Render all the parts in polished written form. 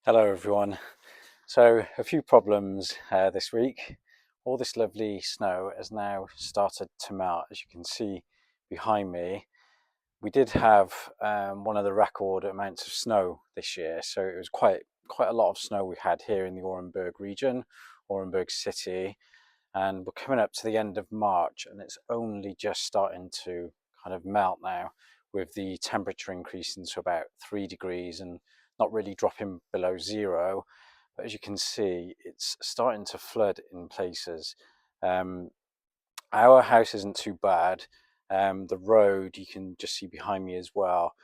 Hello everyone. So a few problems this week. All this lovely snow has now started to melt, as you can see behind me. We did have one of the record amounts of snow this year, so it was quite a lot of snow we had here in the Orenburg region, Orenburg city, and we're coming up to the end of March and it's only just starting to kind of melt now, with the temperature increasing to about 3 degrees and not really dropping below zero. But as you can see, it's starting to flood in places. Our house isn't too bad. The road, you can just see behind me as well,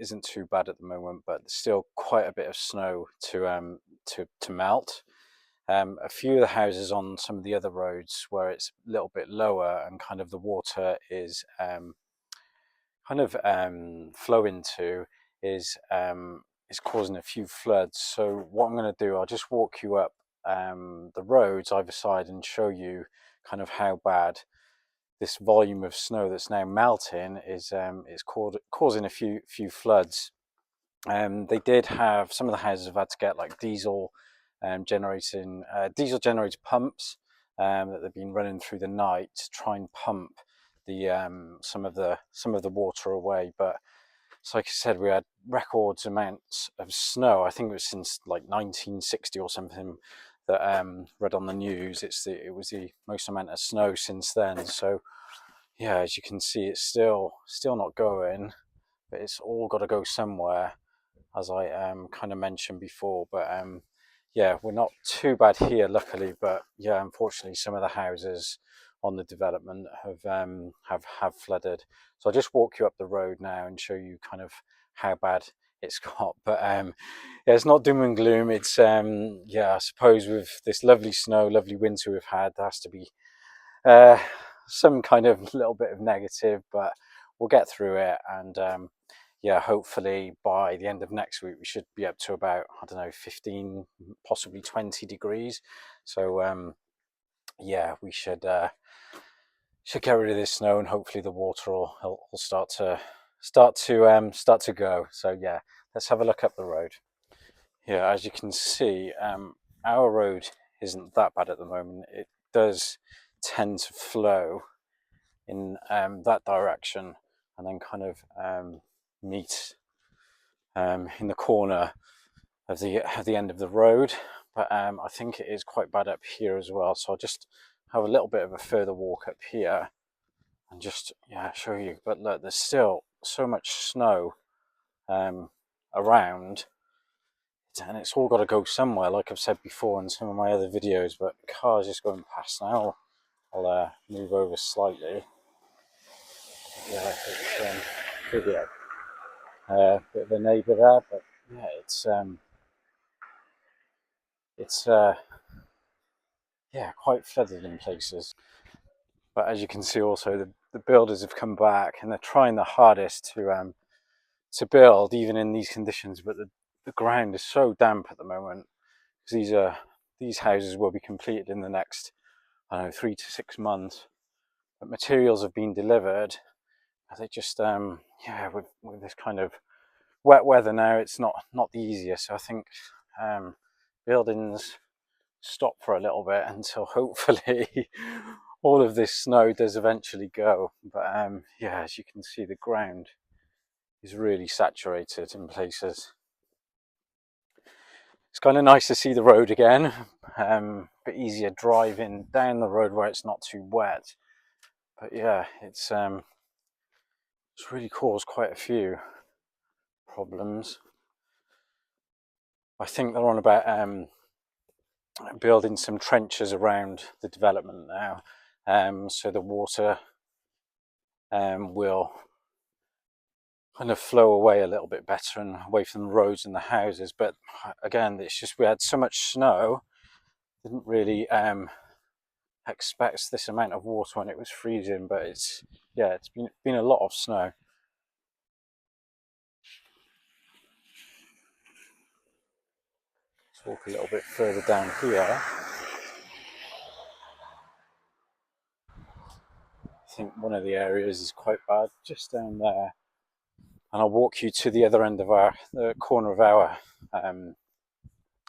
isn't too bad at the moment, but there's still quite a bit of snow to melt. A few of the houses on some of the other roads where it's a little bit lower and kind of the water is flowing to is causing a few floods. So what I'm going to do, I'll just walk you up the roads either side and show you kind of how bad this volume of snow that's now melting is causing a few floods. They did have, some of the houses have had to get like diesel generator pumps that they've been running through the night to try and pump the some of the water away. But so like I said, we had records amounts of snow. I think it was since like 1960 or something that read on the news. It was the most amount of snow since then. So yeah, as you can see, it's still not going, but it's all got to go somewhere, as I kind of mentioned before. But yeah, we're not too bad here, luckily. But yeah, unfortunately, some of the houses on the development have flooded. So I'll just walk you up the road now and show you kind of how bad it's got. But yeah, it's not doom and gloom. It's yeah, I suppose with this lovely snow, lovely winter we've had, there has to be some kind of little bit of negative, but we'll get through it. And yeah, hopefully by the end of next week we should be up to about, I don't know, 15, possibly 20 degrees. So yeah, we should get rid of this snow, and hopefully the water will start to go. So yeah, let's have a look up the road. Yeah, as you can see, our road isn't that bad at the moment. It does tend to flow in that direction and then kind of meet in the corner of the end of the road. But I think it is quite bad up here as well. So I'll just have a little bit of a further walk up here and just show you. But look, there's still so much snow around, and it's all got to go somewhere, like I've said before in some of my other videos. But cars just going past now. I'll move over slightly. Yeah, it's video. Bit of a neighbour there, but yeah, it's yeah, quite flooded in places. But as you can see, also the builders have come back and they're trying their hardest to build even in these conditions. But the ground is so damp at the moment, because these houses will be completed in the next, I don't know, 3 to 6 months. But materials have been delivered. They just yeah, with this kind of wet weather now, it's not the easiest. So I think buildings stop for a little bit until hopefully all of this snow does eventually go. But yeah, as you can see, the ground is really saturated in places. It's kind of nice to see the road again, a bit easier driving down the road where it's not too wet. But yeah, it's really caused quite a few problems. I think they're on about building some trenches around the development now, so the water will kind of flow away a little bit better and away from the roads and the houses. But again, it's just we had so much snow, didn't really expect this amount of water when it was freezing. But it's been a lot of snow. Let's walk a little bit further down here. I think one of the areas is quite bad, just down there. And I'll walk you to the other end of the corner of our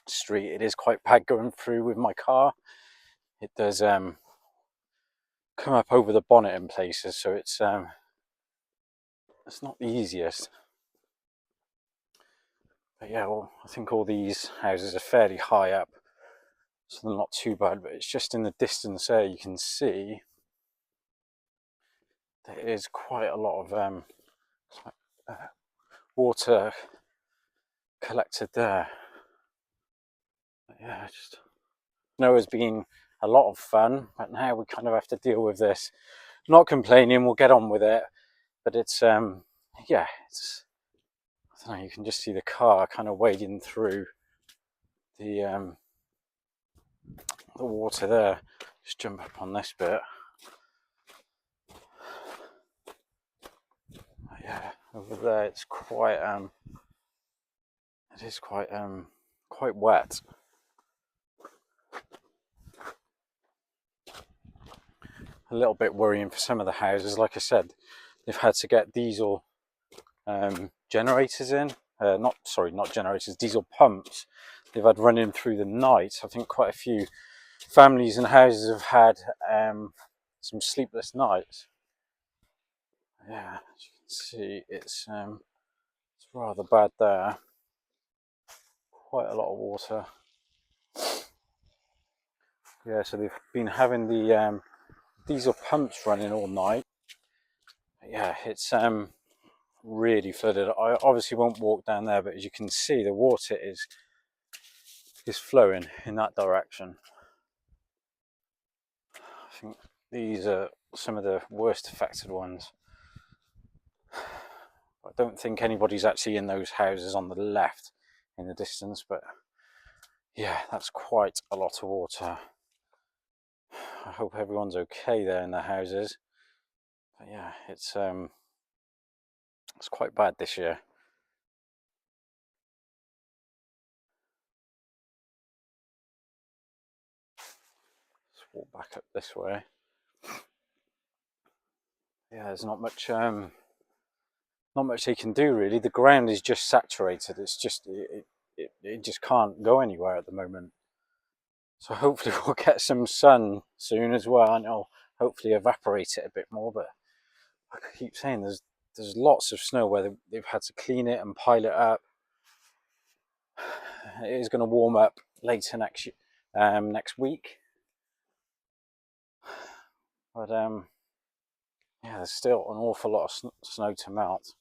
street, it is quite bad going through with my car. It does come up over the bonnet in places, so it's not the easiest. But yeah, well, I think all these houses are fairly high up, so they're not too bad, but it's just in the distance there you can see there is quite a lot of water collected there. But yeah, just snow has been a lot of fun, but now we kind of have to deal with this. Not complaining, we'll get on with it, but it's yeah, it's, I don't know, you can just see the car kind of wading through the water there. Just jump up on this bit. Yeah, over there it's quite it is quite wet. A little bit worrying for some of the houses. Like I said, they've had to get diesel generators in. Not generators, diesel pumps. They've had running through the night. I think quite a few families and houses have had some sleepless nights. Yeah, as you can see, it's rather bad there. Quite a lot of water. Yeah, so they've been having the diesel pumps running all night. Yeah, it's really flooded. I obviously won't walk down there, but as you can see, the water is flowing in that direction. I think these are some of the worst affected ones. I don't think anybody's actually in those houses on the left in the distance, but yeah, that's quite a lot of water. I hope everyone's okay there in their houses. But yeah, it's quite bad this year. Let's walk back up this way. Yeah, there's not much they can do really. The ground is just saturated. It's just it just can't go anywhere at the moment. So hopefully we'll get some sun soon as well, and it'll hopefully evaporate it a bit more. But like I keep saying, there's lots of snow where they've had to clean it and pile it up. It is going to warm up later next week, but yeah, there's still an awful lot of snow to melt.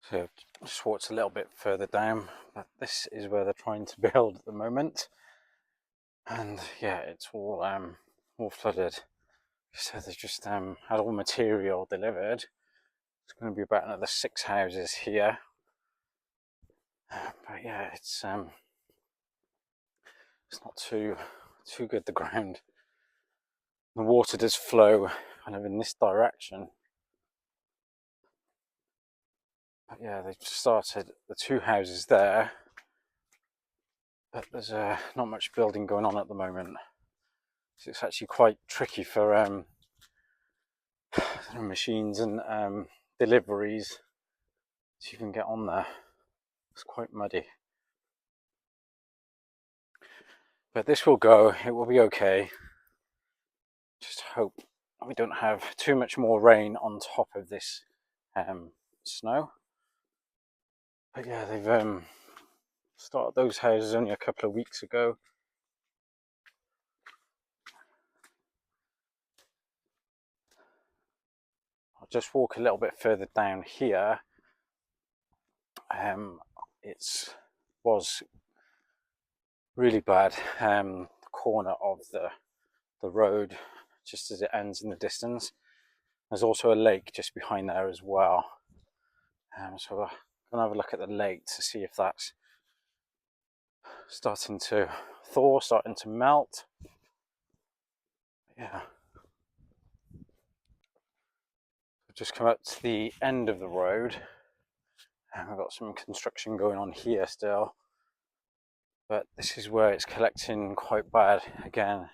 So just walked a little bit further down, but this is where they're trying to build at the moment, and yeah, it's all flooded. So they've just had all material delivered. It's going to be about another 6 houses here, but yeah, it's not too good, the ground. The water does flow kind of in this direction. But yeah, they've started the 2 houses there, but there's not much building going on at the moment. So it's actually quite tricky for machines and deliveries to even get on there. It's quite muddy. But this will go, it will be okay. Just hope we don't have too much more rain on top of this snow. But yeah, they've started those houses only a couple of weeks ago. I'll just walk a little bit further down here. It was really bad. The corner of the road, just as it ends in the distance. There's also a lake just behind there as well. So I'm gonna have a look at the lake to see if that's starting to thaw, starting to melt. Yeah. I've just come up to the end of the road, and we've got some construction going on here still. But this is where it's collecting quite bad again.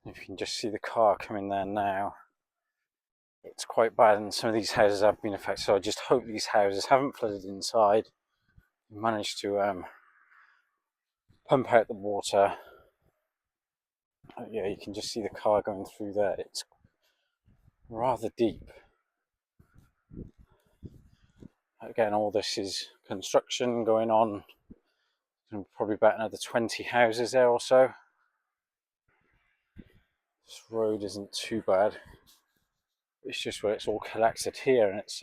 If you can just see the car coming there now. it's quite bad, and some of these houses have been affected. So I just hope these houses haven't flooded inside. We managed to pump out the water. Yeah, you can just see the car going through there. It's rather deep. Again, all this is construction going on. Probably about another 20 houses there or so. This road isn't too bad. It's just where it's all collected here, and it's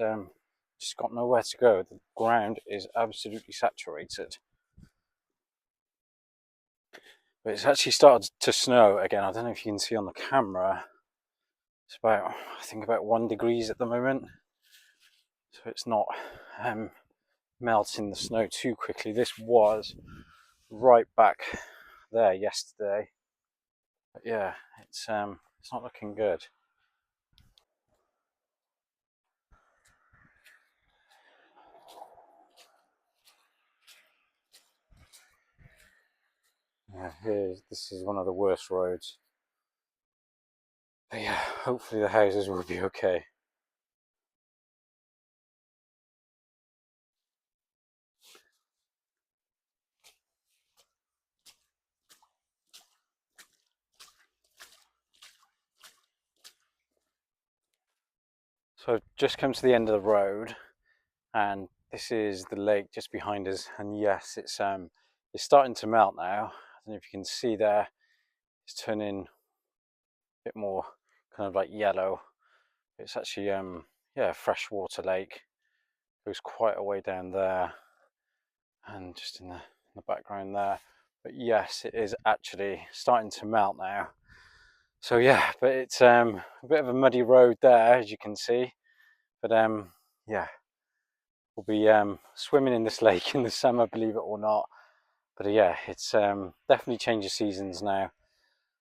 just got nowhere to go. The ground is absolutely saturated. But it's actually started to snow again. I don't know if you can see on the camera. It's about, I think, about 1 degree at the moment. So it's not melting the snow too quickly. This was right back there yesterday. But yeah, it's not looking good. Yeah, this is one of the worst roads. But yeah, hopefully the houses will be okay. So I've just come to the end of the road, and this is the lake just behind us. And yes, it's starting to melt now. I don't know if you can see there. It's turning a bit more kind of like yellow. It's actually yeah, a freshwater lake. It goes quite a way down there, and just in the background there. But yes, it is actually starting to melt now. So yeah, but it's a bit of a muddy road there, as you can see. But yeah, we'll be swimming in this lake in the summer, believe it or not. But yeah, it's definitely change of seasons now.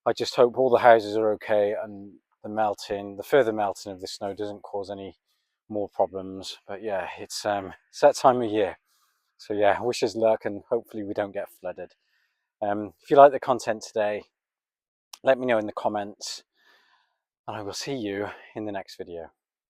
I just hope all the houses are okay, and the further melting of the snow doesn't cause any more problems. But yeah, it's that time of year. So yeah, wish us luck, and hopefully we don't get flooded. If you like the content today, let me know in the comments, and I will see you in the next video.